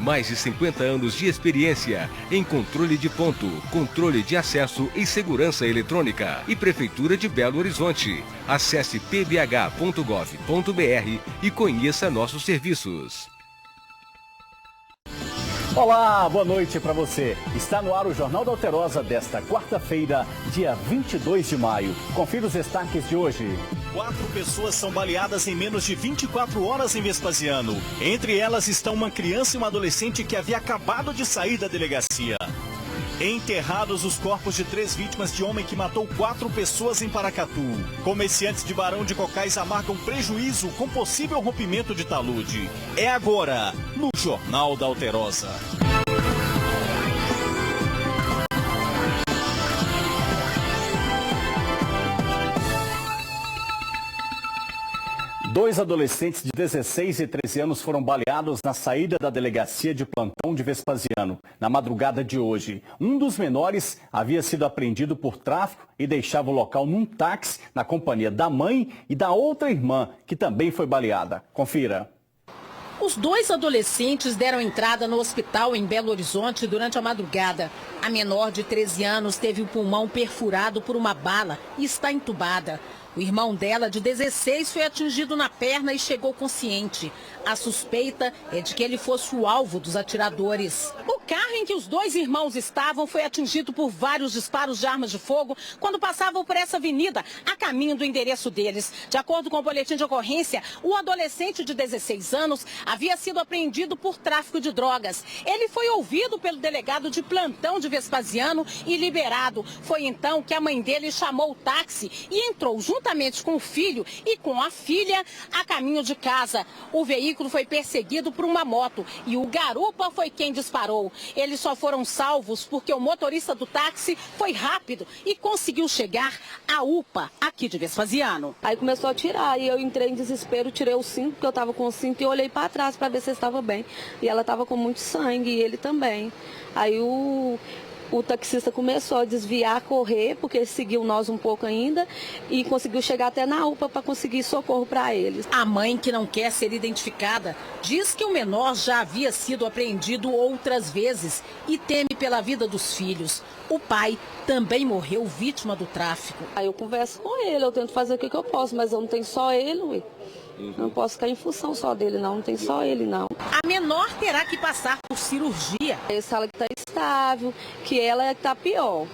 Mais de 50 anos de experiência em controle de ponto, controle de acesso e segurança eletrônica. E Prefeitura de Belo Horizonte. Acesse pbh.gov.br e conheça nossos serviços. Olá, boa noite para você. Está no ar o Jornal da Alterosa desta quarta-feira, dia 22 de maio. Confira os destaques de hoje. 4 pessoas são baleadas em menos de 24 horas em Vespasiano. Entre elas estão uma criança e uma adolescente que havia acabado de sair da delegacia. Enterrados os corpos de 3 vítimas de homem que matou 4 pessoas em Paracatu. Comerciantes de Barão de Cocais amargam prejuízo com possível rompimento de talude. É agora, no Jornal da Alterosa. Dois adolescentes de 16 e 13 anos foram baleados na saída da delegacia de plantão de Vespasiano, na madrugada de hoje. Um dos menores havia sido apreendido por tráfico e deixava o local num táxi na companhia da mãe e da outra irmã, que também foi baleada. Confira. Os 2 adolescentes deram entrada no hospital em Belo Horizonte durante a madrugada. A menor de 13 anos teve o pulmão perfurado por uma bala e está entubada. O irmão dela, de 16, foi atingido na perna e chegou consciente. A suspeita é de que ele fosse o alvo dos atiradores. O carro em que os 2 irmãos estavam foi atingido por vários disparos de armas de fogo quando passavam por essa avenida, a caminho do endereço deles. De acordo com o boletim de ocorrência, o adolescente de 16 anos havia sido apreendido por tráfico de drogas. Ele foi ouvido pelo delegado de plantão de Vespasiano e liberado. Foi então que a mãe dele chamou o táxi e entrou juntamente com o filho e com a filha a caminho de casa. O veículo foi perseguido por uma moto e o garupa foi quem disparou. Eles só foram salvos porque o motorista do táxi foi rápido e conseguiu chegar à UPA aqui de Vespasiano. Aí começou a atirar e eu entrei em desespero, tirei o cinto, porque eu estava com o cinto, e olhei para trás para ver se estava bem. E ela estava com muito sangue e ele também. Aí o taxista começou a desviar, a correr, porque ele seguiu nós um pouco ainda e conseguiu chegar até na UPA para conseguir socorro para eles. A mãe, que não quer ser identificada, diz que o menor já havia sido apreendido outras vezes e teme pela vida dos filhos. O pai também morreu vítima do tráfico. Aí eu converso com ele, eu tento fazer o que eu posso, mas eu não tenho só ele, ué. Não posso ficar em função só dele, não tem só ele, não. A menor terá que passar por cirurgia. Essa ela que está estável, que ela é que está pior.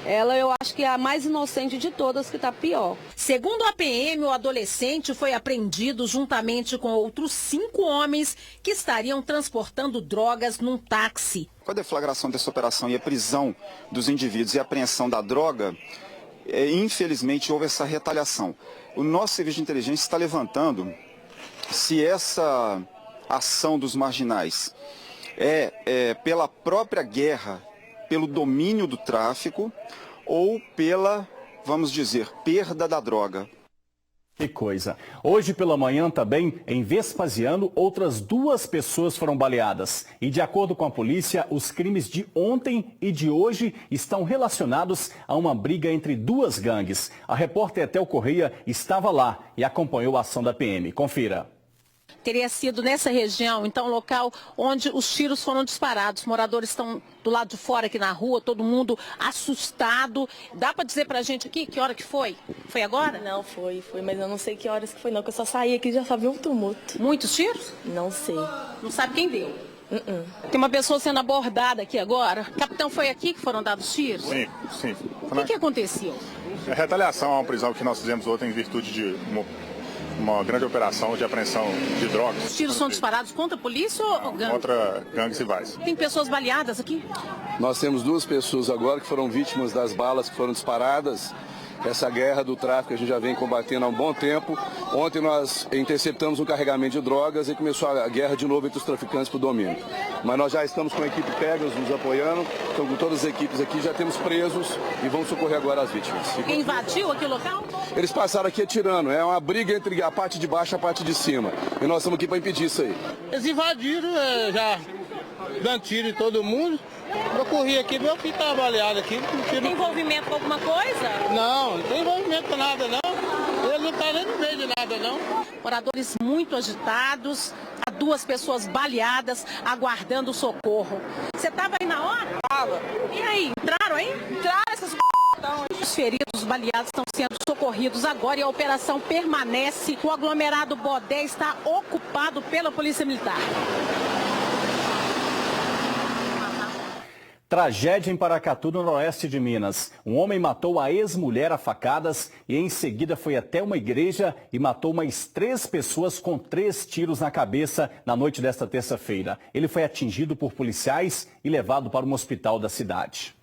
Ela, eu acho que é a mais inocente de todas que está pior. Segundo a PM, o adolescente foi apreendido juntamente com outros 5 homens que estariam transportando drogas num táxi. Com a deflagração dessa operação e a prisão dos indivíduos e a apreensão da droga, infelizmente houve essa retaliação. O nosso serviço de inteligência está levantando se essa ação dos marginais é pela própria guerra, pelo domínio do tráfico ou pela, vamos dizer, perda da droga. Que coisa. Hoje pela manhã também, em Vespasiano, outras 2 pessoas foram baleadas. E de acordo com a polícia, os crimes de ontem e de hoje estão relacionados a uma briga entre 2 gangues. A repórter Etel Correia estava lá e acompanhou a ação da PM. Confira. Teria sido nessa região, então, local onde os tiros foram disparados. Moradores estão do lado de fora aqui na rua, todo mundo assustado. Dá para dizer pra gente aqui que hora que foi? Foi agora? Não, foi, mas eu não sei que horas que foi não, que eu só saí aqui e já só vi um tumulto. Muitos tiros? Não sei. Não sabe quem deu? Tem uma pessoa sendo abordada aqui agora. Capitão, foi aqui que foram dados tiros? Sim. O que aconteceu? É retaliação a uma prisão que nós fizemos ontem em virtude de uma grande operação de apreensão de drogas. Os tiros são disparados contra a polícia ou gangue? Contra gangues rivais. Tem pessoas baleadas aqui? Nós temos 2 pessoas agora que foram vítimas das balas que foram disparadas. Essa guerra do tráfico a gente já vem combatendo há um bom tempo. Ontem nós interceptamos um carregamento de drogas e começou a guerra de novo entre os traficantes por domínio. Mas nós já estamos com a equipe Pegasus nos apoiando, então com todas as equipes aqui já temos presos e vamos socorrer agora as vítimas. Quem invadiu aqui o local? Eles passaram aqui atirando, é uma briga entre a parte de baixo e a parte de cima. E nós estamos aqui para impedir isso aí. Eles invadiram, já dando tiro em todo mundo. Eu corri aqui, meu filho estava baleado aqui. Tem envolvimento com alguma coisa? Não tem envolvimento com nada, não. Ele não está nem no meio de nada, não. Moradores muito agitados. Há 2 pessoas baleadas, aguardando socorro. Você estava aí na hora? Tava. E aí, entraram aí? Entraram essas Os feridos baleados estão sendo socorridos agora e a operação permanece. O aglomerado Bodé está ocupado pela Polícia Militar. Tragédia em Paracatu, no noroeste de Minas. Um homem matou a ex-mulher a facadas e em seguida foi até uma igreja e matou mais 3 pessoas com 3 tiros na cabeça na noite desta terça-feira. Ele foi atingido por policiais e levado para um hospital da cidade.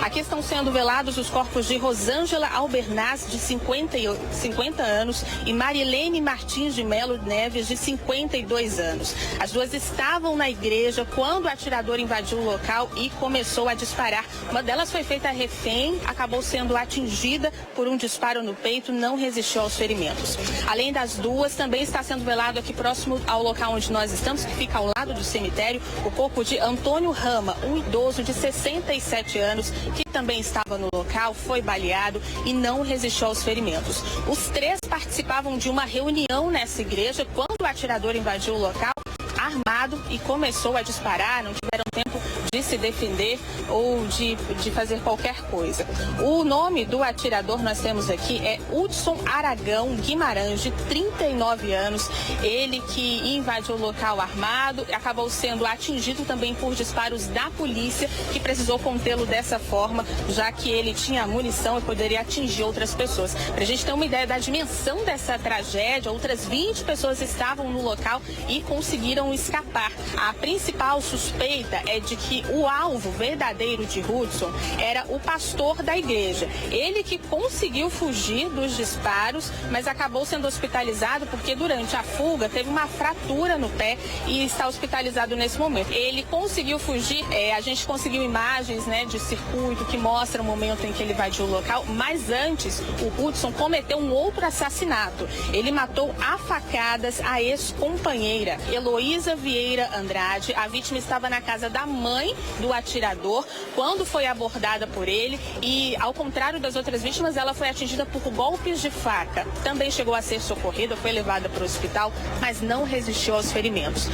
Aqui estão sendo velados os corpos de Rosângela Albernaz, de 50 anos, e Marilene Martins de Melo Neves, de 52 anos. As duas estavam na igreja quando o atirador invadiu o local e começou a disparar. Uma delas foi feita refém, acabou sendo atingida por um disparo no peito, não resistiu aos ferimentos. Além das duas, também está sendo velado aqui próximo ao local onde nós estamos, que fica ao lado do cemitério, o corpo de Antônio Rama, um idoso de 67 anos, que também estava no local, foi baleado e não resistiu aos ferimentos. Os 3 participavam de uma reunião nessa igreja quando o atirador invadiu o local armado e começou a disparar, não tiveram tempo de se defender ou de fazer qualquer coisa. O nome do atirador nós temos aqui é Hudson Aragão Guimarães, de 39 anos, ele que invadiu o local armado, acabou sendo atingido também por disparos da polícia, que precisou contê-lo dessa forma, já que ele tinha munição e poderia atingir outras pessoas. Para a gente ter uma ideia da dimensão dessa tragédia, outras 20 pessoas estavam no local e conseguiram escapar. A principal suspeita é de que o alvo verdadeiro de Hudson era o pastor da igreja. Ele que conseguiu fugir dos disparos, mas acabou sendo hospitalizado porque durante a fuga teve uma fratura no pé e está hospitalizado nesse momento. Ele conseguiu fugir, a gente conseguiu imagens, né, de circuito que mostram o momento em que ele invadiu o local, mas antes o Hudson cometeu um outro assassinato. Ele matou a facadas a ex-companheira, Heloísa Vieira Andrade. A vítima estava na casa da mãe do atirador quando foi abordada por ele e, ao contrário das outras vítimas, ela foi atingida por golpes de faca. Também chegou a ser socorrida, foi levada para o hospital, mas não resistiu aos ferimentos.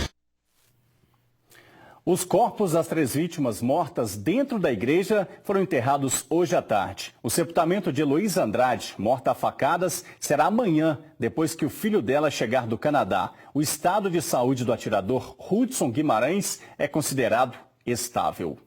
Os corpos das 3 vítimas mortas dentro da igreja foram enterrados hoje à tarde. O sepultamento de Heloísa Andrade, morta a facadas, será amanhã, depois que o filho dela chegar do Canadá. O estado de saúde do atirador Hudson Guimarães é considerado estável.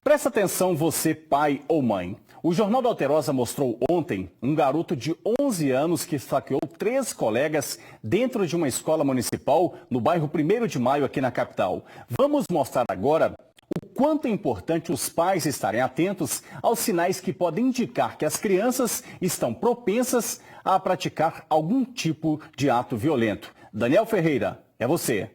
Presta atenção, você, pai ou mãe. O Jornal da Alterosa mostrou ontem um garoto de 11 anos que esfaqueou 3 colegas dentro de uma escola municipal no bairro 1º de Maio, aqui na capital. Vamos mostrar agora o quanto é importante os pais estarem atentos aos sinais que podem indicar que as crianças estão propensas a praticar algum tipo de ato violento. Daniel Ferreira, é você.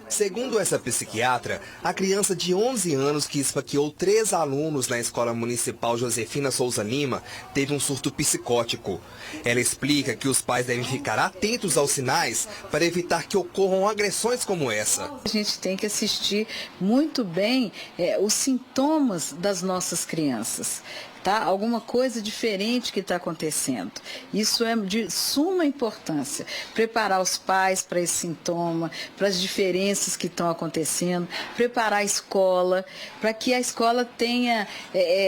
Segundo essa psiquiatra, a criança de 11 anos que esfaqueou 3 alunos na Escola Municipal Josefina Souza Lima teve um surto psicótico. Ela explica que os pais devem ficar atentos aos sinais para evitar que ocorram agressões como essa. A gente tem que assistir muito bem os sintomas das nossas crianças. Tá? Alguma coisa diferente que está acontecendo. Isso é de suma importância. Preparar os pais para esse sintoma, para as diferenças que estão acontecendo, preparar a escola, para que a escola tenha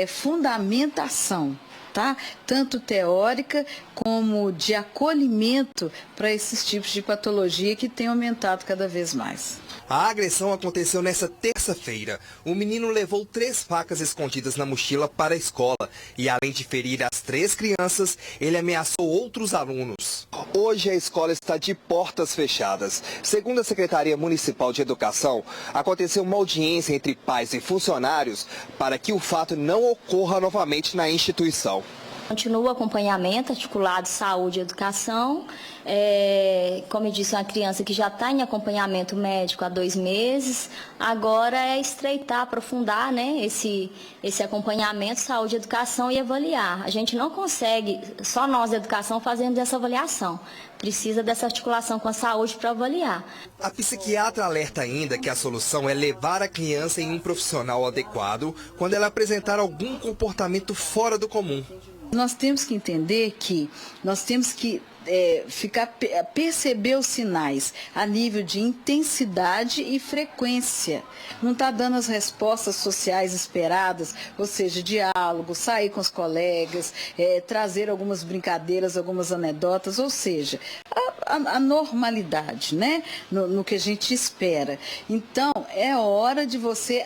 fundamentação, tá? Tanto teórica como de acolhimento para esses tipos de patologia que tem aumentado cada vez mais. A agressão aconteceu nesta terça-feira. O menino levou 3 facas escondidas na mochila para a escola e, além de ferir as 3 crianças, ele ameaçou outros alunos. Hoje a escola está de portas fechadas. Segundo a Secretaria Municipal de Educação, aconteceu uma audiência entre pais e funcionários para que o fato não ocorra novamente na instituição. Continua o acompanhamento articulado saúde e educação. Como eu disse, uma criança que já está em acompanhamento médico há 2 meses, agora é estreitar, aprofundar, né, esse acompanhamento saúde e educação e avaliar. A gente não consegue, só nós da educação, fazendo essa avaliação. Precisa dessa articulação com a saúde para avaliar. A psiquiatra alerta ainda que a solução é levar a criança em um profissional adequado quando ela apresentar algum comportamento fora do comum. Nós temos que entender que nós temos que perceber os sinais a nível de intensidade e frequência. Não está dando as respostas sociais esperadas, ou seja, diálogo, sair com os colegas, trazer algumas brincadeiras, algumas anedotas, ou seja, a normalidade, né? No que a gente espera. Então, é hora de você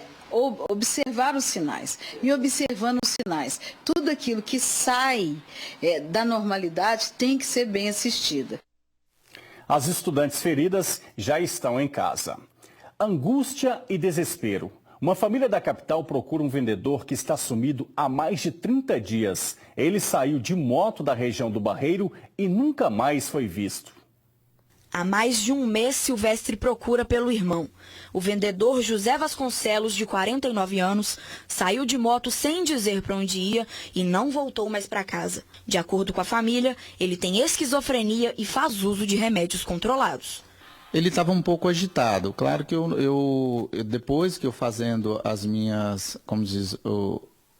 observar os sinais. E observando os sinais, tudo aquilo que sai da normalidade tem que ser bem assistida. As estudantes feridas já estão em casa. Angústia e desespero. Uma família da capital procura um vendedor que está sumido há mais de 30 dias. Ele saiu de moto da região do Barreiro e nunca mais foi visto. Há mais de um mês, Silvestre procura pelo irmão. O vendedor José Vasconcelos, de 49 anos, saiu de moto sem dizer para onde ia e não voltou mais para casa. De acordo com a família, ele tem esquizofrenia e faz uso de remédios controlados. Ele estava um pouco agitado. Claro que eu depois que eu fazendo as minhas, como diz,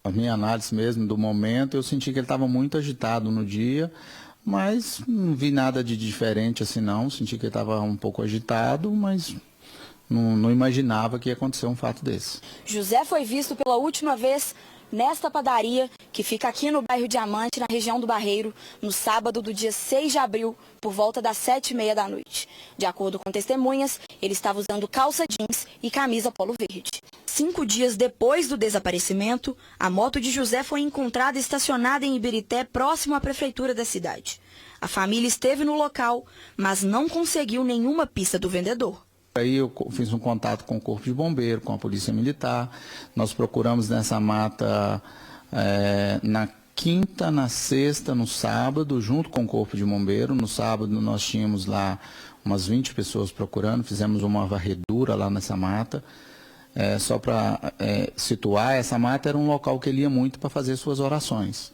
a minha análise mesmo do momento, eu senti que ele estava muito agitado no dia. Mas não vi nada de diferente assim não, senti que ele estava um pouco agitado, mas não imaginava que ia acontecer um fato desse. José foi visto pela última vez nesta padaria, que fica aqui no bairro Diamante, na região do Barreiro, no sábado do dia 6 de abril, por volta das 7h30 da noite. De acordo com testemunhas, ele estava usando calça jeans e camisa polo verde. 5 dias depois do desaparecimento, a moto de José foi encontrada estacionada em Ibirité, próximo à prefeitura da cidade. A família esteve no local, mas não conseguiu nenhuma pista do vendedor. Aí eu fiz um contato com o Corpo de Bombeiro, com a Polícia Militar. Nós procuramos nessa mata na quinta, na sexta, no sábado, junto com o Corpo de Bombeiro. No sábado nós tínhamos lá umas 20 pessoas procurando, fizemos uma varredura lá nessa mata. Só para situar, essa mata era um local que ele ia muito para fazer suas orações.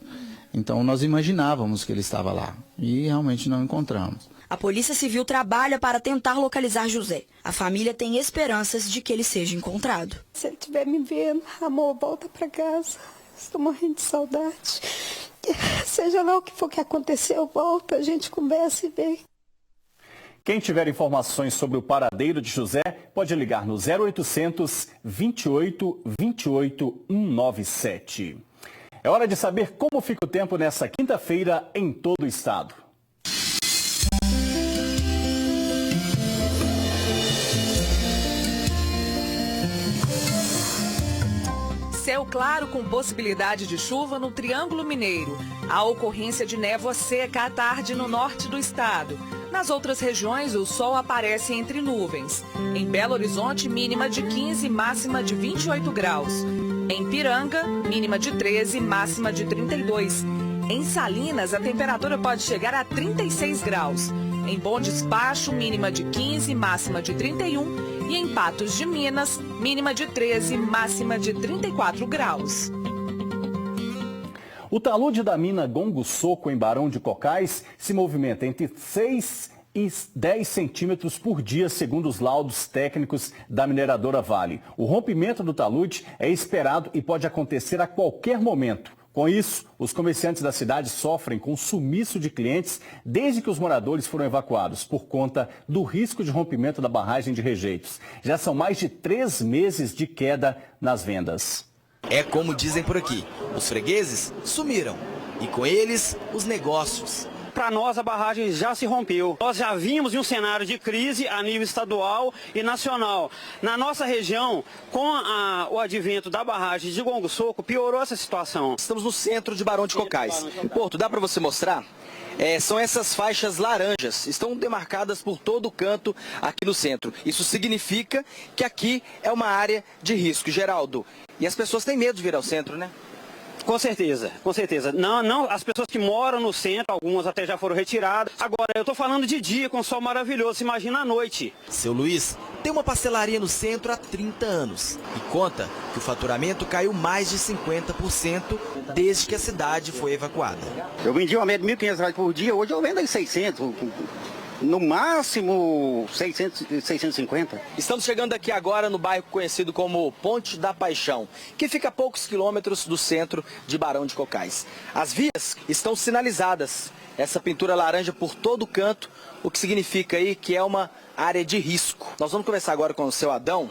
Então nós imaginávamos que ele estava lá e realmente não encontramos. A Polícia Civil trabalha para tentar localizar José. A família tem esperanças de que ele seja encontrado. Se ele estiver me vendo, amor, volta para casa. Estou morrendo de saudade. Seja lá o que for que aconteceu, volta, a gente conversa e vê. Quem tiver informações sobre o paradeiro de José, pode ligar no 0800 28 28 197. É hora de saber como fica o tempo nessa quinta-feira em todo o estado. Céu claro com possibilidade de chuva no Triângulo Mineiro. Há ocorrência de névoa seca à tarde no norte do estado. Nas outras regiões, o sol aparece entre nuvens. Em Belo Horizonte, mínima de 15, máxima de 28 graus. Em Piranga, mínima de 13, máxima de 32. Em Salinas, a temperatura pode chegar a 36 graus. Em Bom Despacho, mínima de 15, máxima de 31. E em Patos de Minas, mínima de 13, máxima de 34 graus. O talude da mina Gongo Soco, em Barão de Cocais, se movimenta entre 6 e 10 centímetros por dia, segundo os laudos técnicos da mineradora Vale. O rompimento do talude é esperado e pode acontecer a qualquer momento. Com isso, os comerciantes da cidade sofrem com o sumiço de clientes desde que os moradores foram evacuados, por conta do risco de rompimento da barragem de rejeitos. Já são mais de 3 meses de queda nas vendas. É como dizem por aqui, os fregueses sumiram e com eles os negócios. Para nós a barragem já se rompeu. Nós já vimos em um cenário de crise a nível estadual e nacional. Na nossa região, com o advento da barragem de Gongo Soco, piorou essa situação. Estamos no centro de Barão de Cocais. Porto, dá para você mostrar? São essas faixas laranjas, estão demarcadas por todo o canto aqui no centro. Isso significa que aqui é uma área de risco. Geraldo, e as pessoas têm medo de vir ao centro, né? Com certeza, com certeza. Não, as pessoas que moram no centro, algumas até já foram retiradas. Agora, eu estou falando de dia, com sol maravilhoso, imagina à noite. Seu Luiz tem uma pastelaria no centro há 30 anos e conta que o faturamento caiu mais de 50% desde que a cidade foi evacuada. Eu vendi uma média de R$ 1.500 por dia, hoje eu vendo aí 600. No máximo 650. Estamos chegando aqui agora no bairro conhecido como Ponte da Paixão, que fica a poucos quilômetros do centro de Barão de Cocais. As vias estão sinalizadas, essa pintura laranja por todo canto, o que significa aí que é uma área de risco. Nós vamos conversar agora com o seu Adão,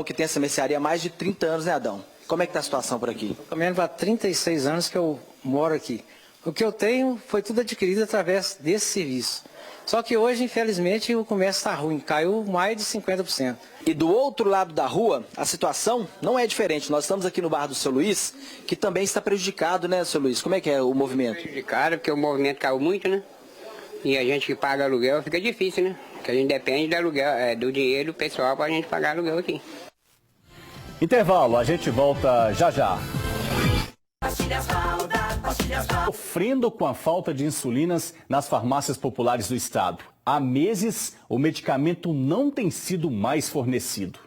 que tem essa mercearia há mais de 30 anos, né, Adão? Como é que está a situação por aqui? Caminhando há 36 anos que eu moro aqui. O que eu tenho foi tudo adquirido através desse serviço. Só que hoje, infelizmente, o comércio está ruim, caiu mais de 50%. E do outro lado da rua, a situação não é diferente. Nós estamos aqui no bar do seu Luiz, que também está prejudicado, né, seu Luiz? Como é que é o movimento? Prejudicado, porque o movimento caiu muito, né? E a gente que paga aluguel fica difícil, né? Porque a gente depende do aluguel, do dinheiro do pessoal para a gente pagar aluguel aqui. Intervalo, a gente volta já já. Sofrendo com a falta de insulinas nas farmácias populares do estado. Há meses, o medicamento não tem sido mais fornecido.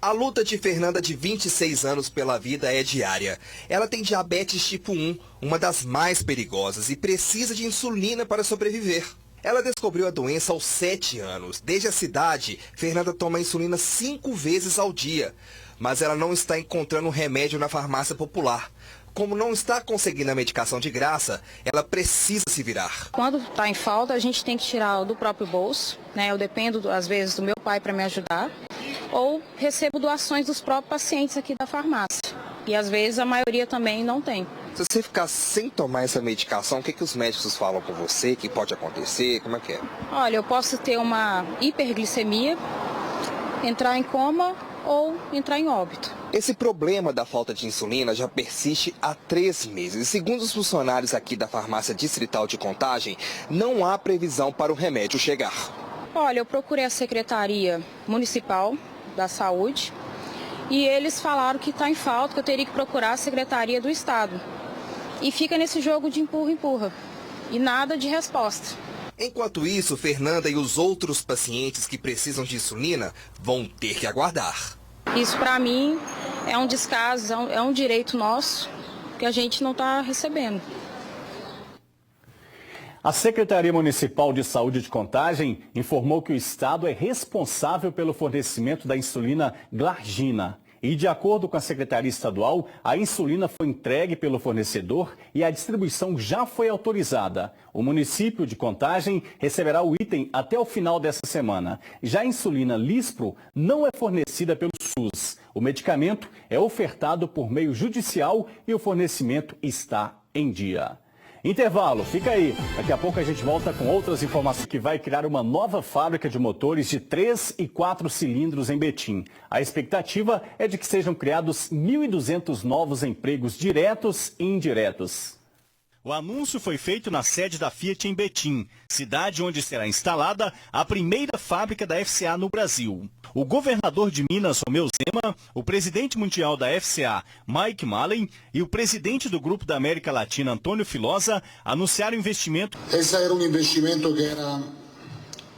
A luta de Fernanda, de 26 anos, pela vida é diária. Ela tem diabetes tipo 1, uma das mais perigosas, e precisa de insulina para sobreviver. Ela descobriu a doença aos 7 anos. Desde a cidade, Fernanda toma insulina 5 vezes ao dia. Mas ela não está encontrando remédio na farmácia popular. Como não está conseguindo a medicação de graça, ela precisa se virar. Quando está em falta, a gente tem que tirar do próprio bolso, né? Eu dependo, às vezes, do meu pai para me ajudar. Ou recebo doações dos próprios pacientes aqui da farmácia. E às vezes a maioria também não tem. Se você ficar sem tomar essa medicação, o que os médicos falam para você? Que pode acontecer? Como é que é? Olha, eu posso ter uma hiperglicemia, entrar em coma ou entrar em óbito. Esse problema da falta de insulina já persiste há 3 meses. E segundo os funcionários aqui da farmácia distrital de Contagem, não há previsão para o remédio chegar. Olha, eu procurei a Secretaria Municipal da Saúde e eles falaram que está em falta, que eu teria que procurar a Secretaria do Estado. E fica nesse jogo de empurra-empurra e nada de resposta. Enquanto isso, Fernanda e os outros pacientes que precisam de insulina vão ter que aguardar. Isso para mim é um descaso, é um direito nosso que a gente não está recebendo. A Secretaria Municipal de Saúde de Contagem informou que o estado é responsável pelo fornecimento da insulina Glargina. E, de acordo com a Secretaria Estadual, a insulina foi entregue pelo fornecedor e a distribuição já foi autorizada. O município de Contagem receberá o item até o final dessa semana. Já a insulina Lispro não é fornecida pelo SUS. O medicamento é ofertado por meio judicial e o fornecimento está em dia. Intervalo, fica aí. Daqui a pouco a gente volta com outras informações que vai criar uma nova fábrica de motores de 3 e 4 cilindros em Betim. A expectativa é de que sejam criados 1.200 novos empregos diretos e indiretos. O anúncio foi feito na sede da Fiat em Betim, cidade onde será instalada a primeira fábrica da FCA no Brasil. O governador de Minas, Romeu Zema, o presidente mundial da FCA, Mike Malley, e o presidente do Grupo da América Latina, Antônio Filosa, anunciaram o investimento. Esse era um investimento que era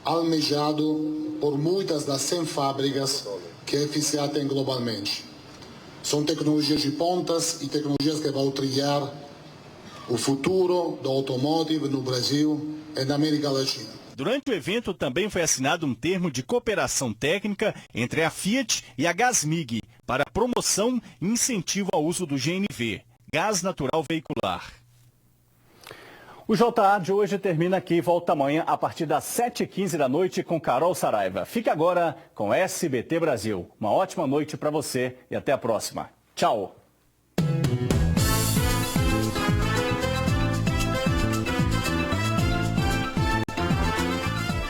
almejado por muitas das 100 fábricas que a FCA tem globalmente. São tecnologias de pontas e tecnologias que vão trilhar o futuro do automóvel no Brasil e na América Latina. Durante o evento também foi assinado um termo de cooperação técnica entre a Fiat e a Gasmig para promoção e incentivo ao uso do GNV, gás natural veicular. O JA de hoje termina aqui, volta amanhã a partir das 7h15 da noite com Carol Saraiva. Fica agora com SBT Brasil. Uma ótima noite para você e até a próxima. Tchau!